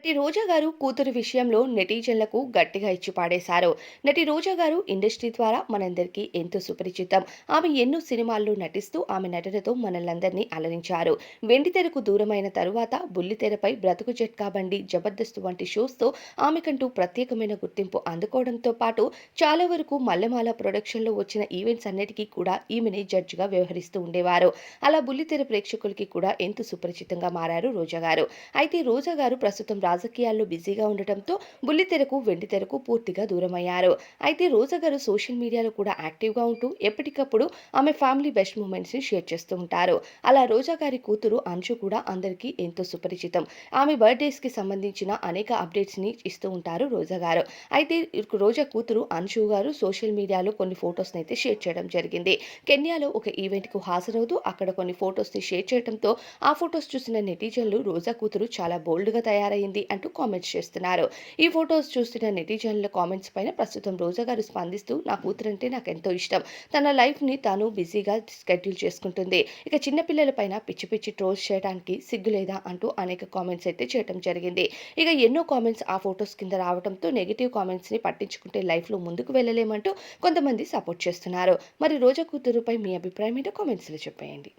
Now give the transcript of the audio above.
నటి రోజా గారు కూతురి విషయంలో నెటిజన్లకు గట్టిగా ఇచ్చి పాడేశారు. నటి రోజా గారు ఇండస్ట్రీ ద్వారా మనందరికీ ఎంతో సుపరిచితం. ఆమె ఎన్నో సినిమాల్లో నటిస్తూ ఆమె నటనతో మనల్నందరినీ అలరించారు. వెండితెరకు దూరమైన తరువాత బుల్లితెరపై బ్రతుకు జట్కా బండి, జబర్దస్త్ వంటి షోస్తో ఆమెకంటూ ప్రత్యేకమైన గుర్తింపు అందుకోవడంతో పాటు చాలా వరకు మల్లెమాల ప్రొడక్షన్లో వచ్చిన ఈవెంట్స్ అన్నిటికీ కూడా ఈమెనే జడ్జిగా వ్యవహరిస్తూ ఉండేవారు. అలా బుల్లితెర ప్రేక్షకులకి కూడా ఎంతో సుపరిచితంగా మారారు రోజా గారు. అయితే రోజా గారు ప్రస్తుతం రాజకీయాల్లో బిజీగా ఉండటంతో బుల్లితెరకు, వెండితెరకు పూర్తిగా దూరమయ్యారు. అయితే రోజా గారు సోషల్ మీడియాలో కూడా యాక్టివ్‌గా ఉంటూ ఎప్పటికప్పుడు ఆమె ఫ్యామిలీ బెస్ట్ మూమెంట్స్‌ని షేర్ చేస్తూ ఉంటారు. అలా రోజా గారి కూతురు అంశు కూడా అందరికీ ఎంతో సుపరిచితం. ఆమె బర్త్‌డేస్‌కి సంబంధించిన అనేక అప్డేట్స్‌ని ఇస్తూ ఉంటారు రోజా గారు. అయితే రోజా కూతురు అంశు గారు సోషల్ మీడియాలో కొన్ని ఫోటోస్‌ని అయితే షేర్ చేయడం జరిగింది. కెన్యాలో ఒక ఈవెంట్‌కు హాజరవుతూ అక్కడ కొన్ని ఫోటోస్‌ని షేర్ చేయడంతో ఆ ఫోటోస్ చూసిన నెటిజన్లు రోజా కూతురు చాలా బోల్డ్‌గా తయారయింది అంటూ కామెంట్స్ చేస్తున్నారు. ఈ ఫోటోస్ చూస్తున్న నెటిజన్ల కామెంట్స్ పైన ప్రస్తుతం రోజా గారు స్పందిస్తూ నా కూతురంటే నాకెంతో ఇష్టం. తన లైఫ్‌ని తాను బిజీగా షెడ్యూల్ చేసుకుంటుంది. ఇక చిన్న పిల్లల పైన పిచ్చి పిచ్చి ట్రోల్స్ చేయడానికి సిగ్గు లేదా అంటూ అనేక కామెంట్స్ అయితే చేయడం జరిగింది. ఇక ఎన్నో కామెంట్స్ ఆ ఫోటోస్ కింద రావడంతో నెగెటివ్ కామెంట్స్‌ని పట్టించుకుంటే లైఫ్‌లో ముందుకు వెళ్ళలేమంటూ కొంతమంది సపోర్ట్ చేస్తున్నారు. మరి రోజా కూతురుపై మీ అభిప్రాయం ఏంటో కామెంట్స్‌లో చెప్పేయండి.